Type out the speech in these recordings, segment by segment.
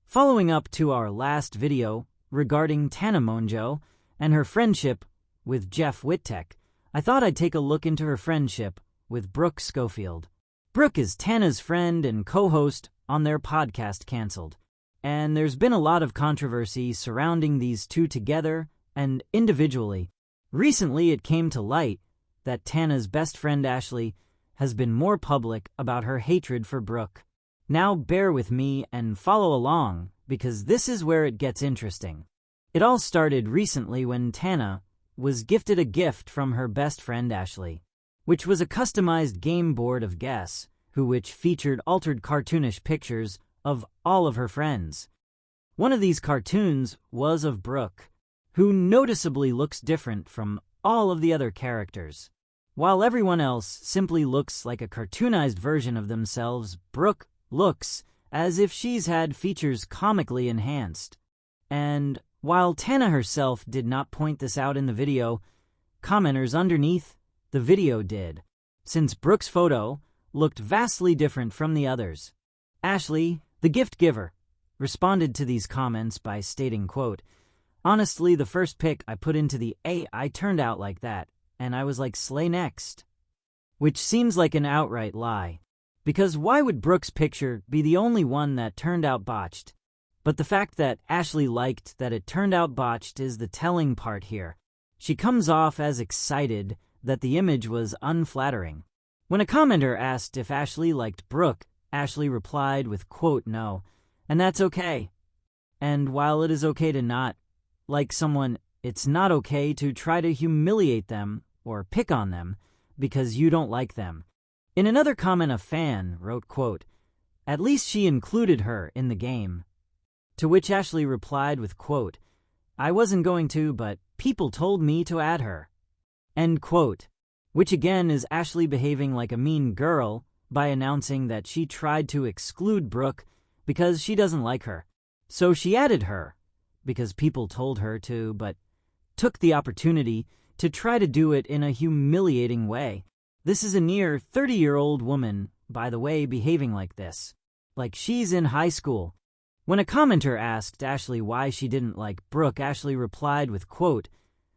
Following up to our last video regarding Tana Mongeau and her friendship with Jeff Wittek, I thought I'd take a look into her friendship with Brooke Schofield. Brooke is Tana's friend and co-host on their podcast Cancelled, and there's been a lot of controversy surrounding these two together and individually. Recently, it came to light that Tana's best friend Ashley has been more public about her hatred for Brooke. Now bear with me and follow along, because this is where it gets interesting. It all started recently when Tana was gifted a gift from her best friend Ashley, which was a customized game board of Guess Who, which featured altered cartoonish pictures of all of her friends. One of these cartoons was of Brooke, who noticeably looks different from all of the other characters. While everyone else simply looks like a cartoonized version of themselves, Brooke looks as if she's had features comically enhanced. And while Tana herself did not point this out in the video, commenters underneath the video did, since Brooke's photo looked vastly different from the others. Ashley, the gift giver, responded to these comments by stating, quote, "Honestly, the first pic I put into the AI turned out like that, and I was like, slay next." Which seems like an outright lie. Because why would Brooke's picture be the only one that turned out botched? But the fact that Ashley liked that it turned out botched is the telling part here. She comes off as excited that the image was unflattering. When a commenter asked if Ashley liked Brooke, Ashley replied with, quote, "No, and that's okay. And while it is okay to not like someone, it's not okay to try to humiliate them or pick on them because you don't like them." In another comment, a fan wrote, quote, "At least she included her in the game." To which Ashley replied with, quote, "I wasn't going to, but people told me to add her." End quote. Which again is Ashley behaving like a mean girl by announcing that she tried to exclude Brooke because she doesn't like her. So she added her because people told her to, but took the opportunity to try to do it in a humiliating way. This is a near 30-year-old woman, by the way, behaving like this, like she's in high school. When a commenter asked Ashley why she didn't like Brooke, Ashley replied with, quote,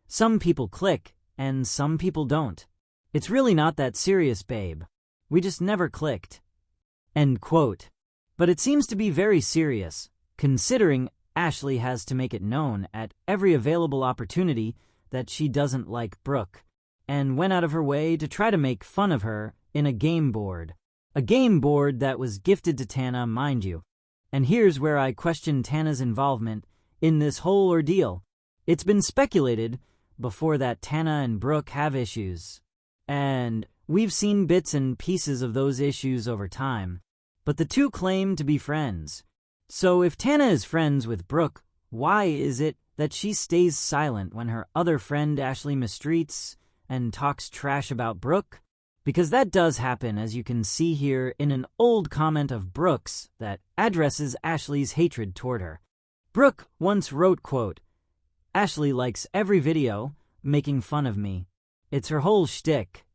"Some people click and some people don't. It's really not that serious, babe. We just never clicked." End quote. But it seems to be very serious, considering Ashley has to make it known at every available opportunity that she doesn't like Brooke, and went out of her way to try to make fun of her in a game board. A game board that was gifted to Tana, mind you. And here's where I question Tana's involvement in this whole ordeal. It's been speculated before that Tana and Brooke have issues, and we've seen bits and pieces of those issues over time, but the two claim to be friends. So if Tana is friends with Brooke, why is it that she stays silent when her other friend Ashley mistreats and talks trash about Brooke? Because that does happen, as you can see here in an old comment of Brooke's that addresses Ashley's hatred toward her. Brooke once wrote, quote, "Ashley likes every video making fun of me. It's her whole shtick."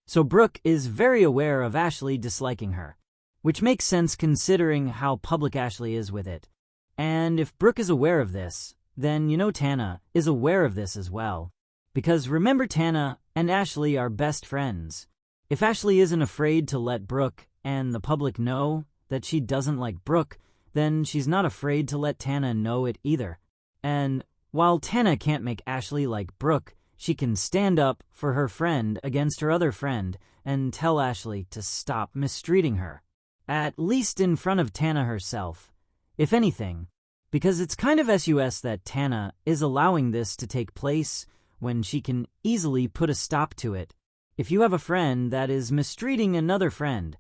So Brooke is very aware of Ashley disliking her, which makes sense considering how public Ashley is with it. And if Brooke is aware of this, then you know Tana is aware of this as well. Because remember, Tana and Ashley are best friends. If Ashley isn't afraid to let Brooke and the public know that she doesn't like Brooke, then she's not afraid to let Tana know it either. And while Tana can't make Ashley like Brooke, she can stand up for her friend against her other friend and tell Ashley to stop mistreating her. At least in front of Tana herself, if anything, because it's kind of sus that Tana is allowing this to take place when she can easily put a stop to it. If you have a friend that is mistreating another friend,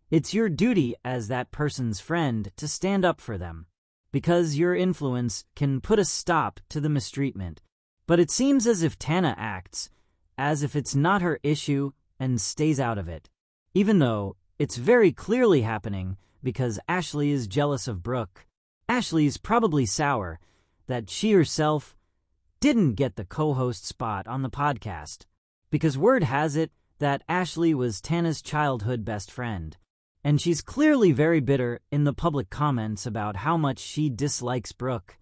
it's your duty as that person's friend to stand up for them, because your influence can put a stop to the mistreatment. But it seems as if Tana acts as if it's not her issue and stays out of it, even though it's very clearly happening because Ashley is jealous of Brooke. Ashley's probably sour that she herself didn't get the co-host spot on the podcast, because word has it that Ashley was Tana's childhood best friend. and she's clearly very bitter in the public comments about how much she dislikes Brooke.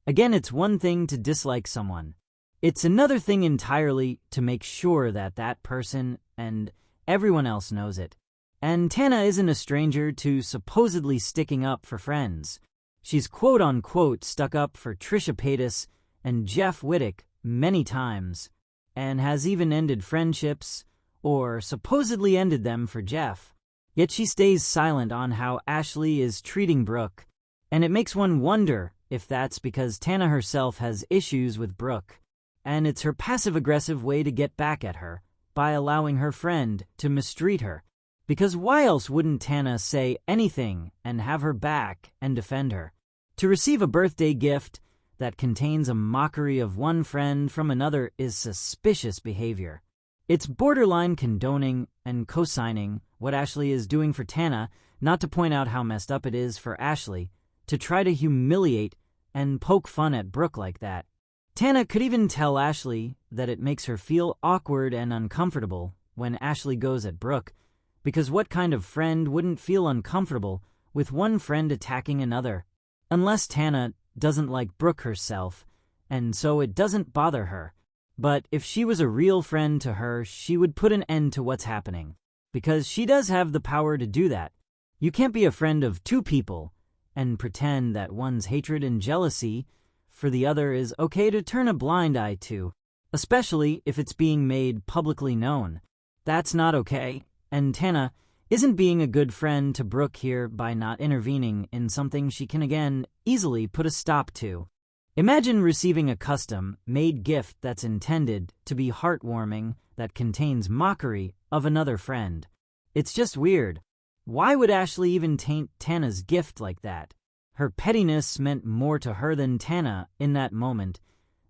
Again, it's one thing to dislike someone. It's another thing entirely to make sure that that person and everyone else knows it. And Tana isn't a stranger to supposedly sticking up for friends. She's quote-unquote stuck up for Trisha Paytas and Jeff Wittek many times, and has even ended friendships, or supposedly ended them for Jeff. Yet she stays silent on how Ashley is treating Brooke, and it makes one wonder if that's because Tana herself has issues with Brooke, and it's her passive-aggressive way to get back at her by allowing her friend to mistreat her. Because why else wouldn't Tana say anything and have her back and defend her? To receive a birthday gift that contains a mockery of one friend from another is suspicious behavior. It's borderline condoning and co-signing what Ashley is doing for Tana, not to point out how messed up it is for Ashley to try to humiliate and poke fun at Brooke like that. Tana could even tell Ashley that it makes her feel awkward and uncomfortable when Ashley goes at Brooke, because what kind of friend wouldn't feel uncomfortable with one friend attacking another? Unless Tana doesn't like Brooke herself, and so it doesn't bother her. But if she was a real friend to her, she would put an end to what's happening, because she does have the power to do that. You can't be a friend of two people and pretend that one's hatred and jealousy for the other is okay to turn a blind eye to, especially if it's being made publicly known. That's not okay. And Tana isn't being a good friend to Brooke here by not intervening in something she can again easily put a stop to. Imagine receiving a custom-made gift that's intended to be heartwarming that contains mockery of another friend. It's just weird. Why would Ashley even taint Tana's gift like that? Her pettiness meant more to her than Tana in that moment,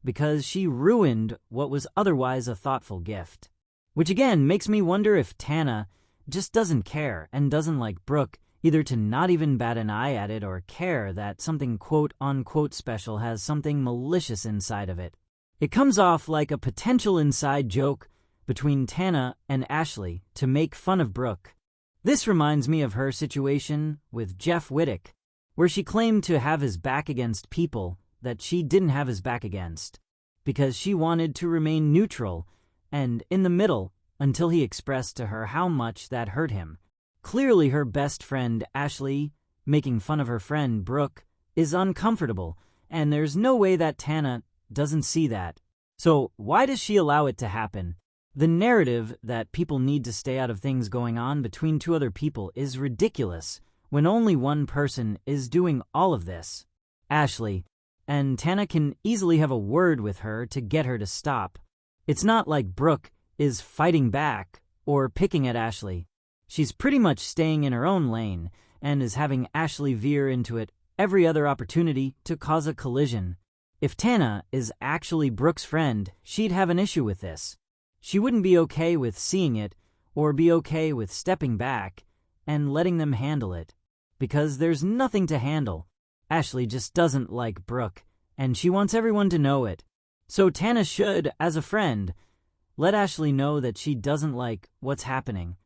because she ruined what was otherwise a thoughtful gift. Which again makes me wonder if Tana just doesn't care and doesn't like Brooke, either to not even bat an eye at it or care that something quote-unquote special has something malicious inside of it. It comes off like a potential inside joke between Tana and Ashley to make fun of Brooke. This reminds me of her situation with Jeff Wittek, where she claimed to have his back against people that she didn't have his back against, because she wanted to remain neutral and in the middle until he expressed to her how much that hurt him. Clearly her best friend, Ashley, making fun of her friend, Brooke, is uncomfortable, and there's no way that Tana doesn't see that. So why does she allow it to happen? The narrative that people need to stay out of things going on between two other people is ridiculous when only one person is doing all of this, Ashley, and Tana can easily have a word with her to get her to stop. It's not like Brooke is fighting back or picking at Ashley. She's pretty much staying in her own lane and is having Ashley veer into it every other opportunity to cause a collision. If Tana is actually Brooke's friend, she'd have an issue with this. She wouldn't be okay with seeing it or be okay with stepping back and letting them handle it, because there's nothing to handle. Ashley just doesn't like Brooke, and she wants everyone to know it. So Tana should, as a friend, let Ashley know that she doesn't like what's happening,